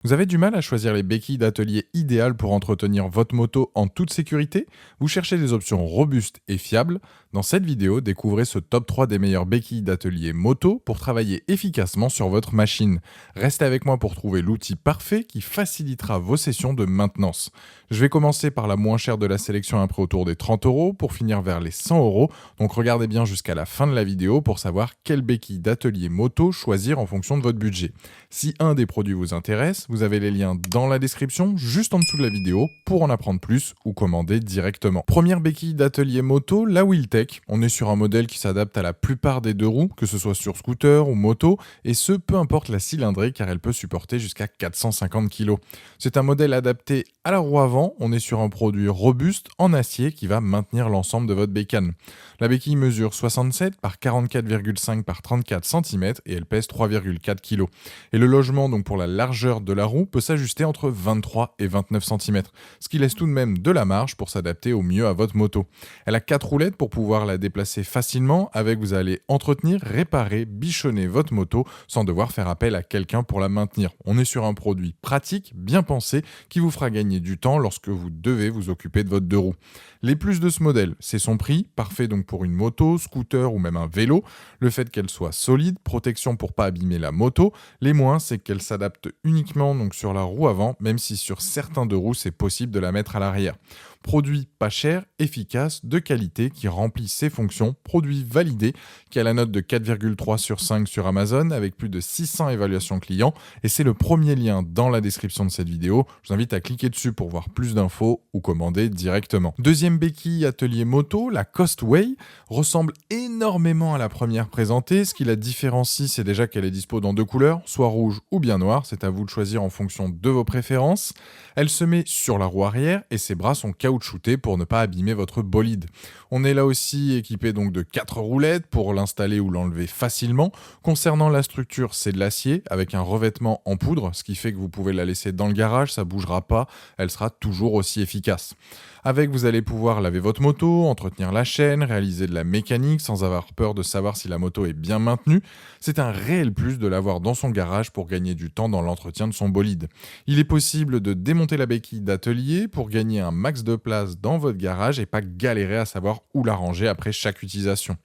Vous avez du mal à choisir les béquilles d'atelier idéales pour entretenir votre moto en toute sécurité? Vous cherchez des options robustes et fiables? Dans cette vidéo, découvrez ce top 3 des meilleures béquilles d'atelier moto pour travailler efficacement sur votre machine. Restez avec moi pour trouver l'outil parfait qui facilitera vos sessions de maintenance. Je vais commencer par la moins chère de la sélection, un prix autour des 30 € pour finir vers les 100 €. Donc regardez bien jusqu'à la fin de la vidéo pour savoir quelle béquille d'atelier moto choisir en fonction de votre budget. Si un des produits vous intéresse, vous avez les liens dans la description, juste en dessous de la vidéo, pour en apprendre plus ou commander directement. Première béquille d'atelier moto, la Wheeltech. On est sur un modèle qui s'adapte à la plupart des deux roues, que ce soit sur scooter ou moto, et ce, peu importe la cylindrée, car elle peut supporter jusqu'à 450 kg. C'est un modèle adapté à la roue avant, on est sur un produit robuste en acier qui va maintenir l'ensemble de votre bécane. La béquille mesure 67 par 44,5 par 34 cm et elle pèse 3,4 kg. Et le logement donc pour la largeur de la roue peut s'ajuster entre 23 et 29 cm, ce qui laisse tout de même de la marge pour s'adapter au mieux à votre moto. Elle a 4 roulettes pour pouvoir la déplacer facilement, avec vous allez entretenir, réparer, bichonner votre moto sans devoir faire appel à quelqu'un pour la maintenir. On est sur un produit pratique, bien pensé, qui vous fera gagner du temps lorsque vous devez vous occuper de votre deux roues. Les plus de ce modèle, c'est son prix, parfait donc pour une moto, scooter ou même un vélo, le fait qu'elle soit solide, protection pour pas abîmer la moto. Les moins, c'est qu'elle s'adapte uniquement donc sur la roue avant, même si sur certains deux roues, c'est possible de la mettre à l'arrière. Produit pas cher, efficace, de qualité, qui remplit ses fonctions, produit validé, qui a la note de 4,3 sur 5 sur Amazon, avec plus de 600 évaluations clients, et c'est le premier lien dans la description de cette vidéo. Je vous invite à cliquer dessus pour voir plus d'infos ou commander directement. Deuxième béquille atelier moto, la Costway, ressemble énormément à la première présentée. Ce qui la différencie, c'est déjà qu'elle est dispo dans deux couleurs, soit rouge ou bien noir, c'est à vous de choisir en fonction de vos préférences. Elle se met sur la roue arrière et ses bras sont caoutchoutés pour ne pas abîmer votre bolide. On est là aussi équipé donc de 4 roulettes pour l'installer ou l'enlever facilement. Concernant la structure, c'est de l'acier avec un revêtement en poudre, ce qui fait que vous pouvez la laisser dans le garage, ça bougera pas, elle sera toujours aussi efficace. Avec, vous allez pouvoir laver votre moto, entretenir la chaîne, réaliser de la mécanique sans avoir peur de savoir si la moto est bien maintenue. C'est un réel plus de l'avoir dans son garage pour gagner du temps dans l'entretien de son bolide. Il est possible de démonter la béquille d'atelier pour gagner un max de place dans votre garage et pas galérer à savoir où la ranger après chaque utilisation.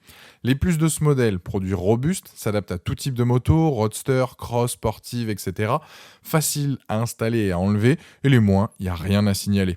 Les plus de ce modèle, produit robuste, s'adapte à tout type de moto, roadster, cross, sportive, etc. Facile à installer et à enlever, et les moins, il n'y a rien à signaler.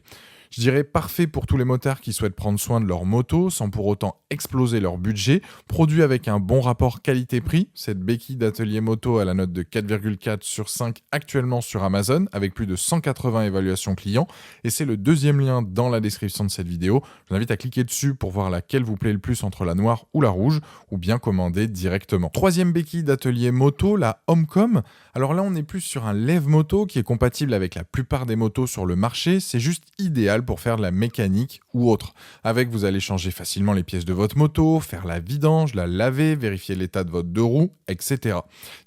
Je dirais parfait pour tous les motards qui souhaitent prendre soin de leur moto sans pour autant exploser leur budget. Produit avec un bon rapport qualité-prix, cette béquille d'atelier moto a la note de 4,4 sur 5 actuellement sur Amazon avec plus de 180 évaluations clients, et c'est le deuxième lien dans la description de cette vidéo. Je vous invite à cliquer dessus pour voir laquelle vous plaît le plus entre la noire ou la rouge, ou bien commander directement. Troisième béquille d'atelier moto, la Homecom. Alors là, on est plus sur un lève-moto qui est compatible avec la plupart des motos sur le marché. C'est juste idéal pour faire de la mécanique ou autre. Avec, vous allez changer facilement les pièces de votre moto, faire la vidange, la laver, vérifier l'état de votre deux roues, etc.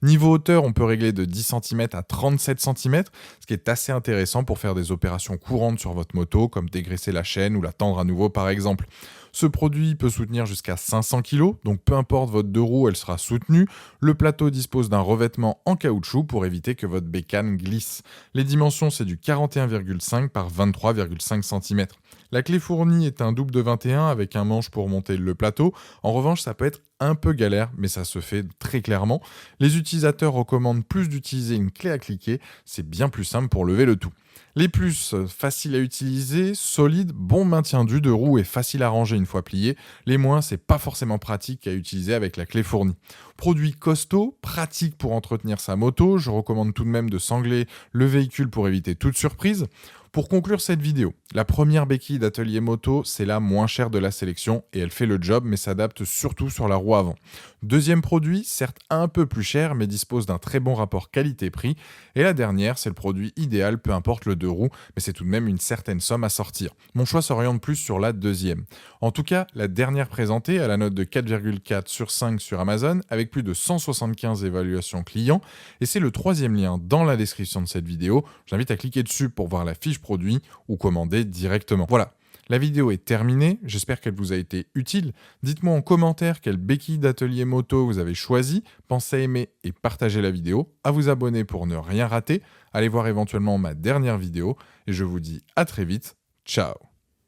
Niveau hauteur, on peut régler de 10 cm à 37 cm, ce qui est assez intéressant pour faire des opérations courantes sur votre moto, comme dégraisser la chaîne ou la tendre à nouveau par exemple. Ce produit peut soutenir jusqu'à 500 kg, donc peu importe votre deux roues, elle sera soutenue. Le plateau dispose d'un revêtement en caoutchouc pour éviter que votre bécane glisse. Les dimensions, c'est du 41,5 par 23,5 cm. La clé fournie est un double de 21 avec un manche pour monter le plateau. En revanche, ça peut être un peu galère, mais ça se fait très clairement. Les utilisateurs recommandent plus d'utiliser une clé à cliquer, c'est bien plus simple pour lever le tout. Les plus, faciles à utiliser, solides, bon maintien du deux roues et facile à ranger une fois plié. Les moins, c'est pas forcément pratique à utiliser avec la clé fournie. Produit costaud, pratique pour entretenir sa moto, je recommande tout de même de sangler le véhicule pour éviter toute surprise. Pour conclure cette vidéo, la première béquille d'atelier moto, c'est la moins chère de la sélection et elle fait le job mais s'adapte surtout sur la roue avant. Deuxième produit, certes un peu plus cher mais dispose d'un très bon rapport qualité-prix. Et la dernière, c'est le produit idéal, peu importe le deux roues, mais c'est tout de même une certaine somme à sortir. Mon choix s'oriente plus sur la deuxième. En tout cas, la dernière présentée a la note de 4,4 sur 5 sur Amazon avec plus de 175 évaluations clients et c'est le troisième lien dans la description de cette vidéo. J'invite à cliquer dessus pour voir la fiche produit ou commander directement. Voilà. La vidéo est terminée, j'espère qu'elle vous a été utile. Dites-moi en commentaire quelle béquille d'atelier moto vous avez choisi. Pensez à aimer et partager la vidéo, à vous abonner pour ne rien rater. Allez voir éventuellement ma dernière vidéo et je vous dis à très vite. Ciao.